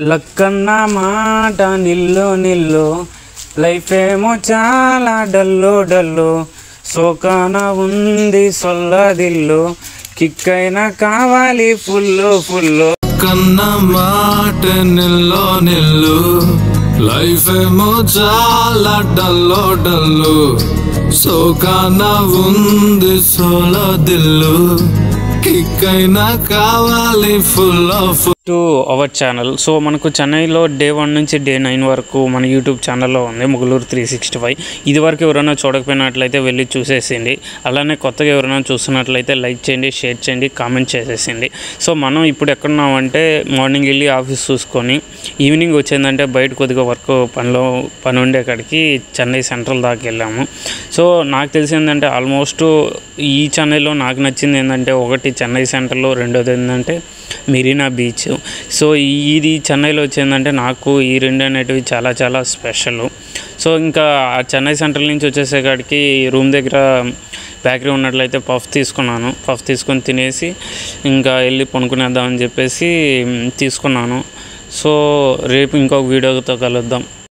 లక్కన్న మాట నిల్లు నిల్లు, లైఫ్ ఏమో చాలా డల్లు డల్లు, సోకాన ఉంది సొల్లదిల్లు, కిక్కైనా కావాలి ఫుల్లు ఫుల్లు. కన్న మాట నిల్లు నిల్లు, లైఫ్ ఏమో చాలా డల్లు డల్లు, సోకాన ఉంది సొల్లదిల్లు, కిక్కైనా కావాలి full to our channel. So మనకు చెన్నైలో డే 1 నుంచి డే 9 వరకు మన యూట్యూబ్ ఛానల్లో ఉంది ముగులూరు 365. ఇది వరకు ఎవరైనా చూడకపోయినట్లయితే వెళ్ళి చూసేసింది. అలానే కొత్తగా ఎవరైనా చూస్తున్నట్లయితే లైక్ చేయండి, షేర్ చేయండి, కామెంట్ చేసేసింది. సో మనం ఇప్పుడు ఎక్కడున్నామంటే మార్నింగ్ వెళ్ళి ఆఫీస్ చూసుకొని ఈవినింగ్ వచ్చిందంటే బయట కొద్దిగా వర్క్ పని ఉండే కాడికి చెన్నై సెంట్రల్ దాకా వెళ్ళాము. సో నాకు తెలిసిందంటే ఆల్మోస్ట్ ఈ చెన్నైలో నాకు నచ్చింది ఏంటంటే ఒకటి చెన్నై సెంట్రల్, రెండోది ఏంటంటే మెరీనా బీచ్. సో ఇది చెన్నైలో వచ్చిందంటే నాకు ఈ రెండు అనేటివి చాలా చాలా స్పెషల్. సో ఇంకా చెన్నై సెంట్రల్ నుంచి వచ్చేసేకాడికి రూమ్ దగ్గర బేకరీ ఉన్నట్లయితే పఫ్ తీసుకున్నాను. పఫ్ తీసుకొని తినేసి ఇంకా వెళ్ళి పనుకునేద్దామని చెప్పేసి తీసుకున్నాను. సో రేపు ఇంకొక వీడియోతో కలుద్దాం.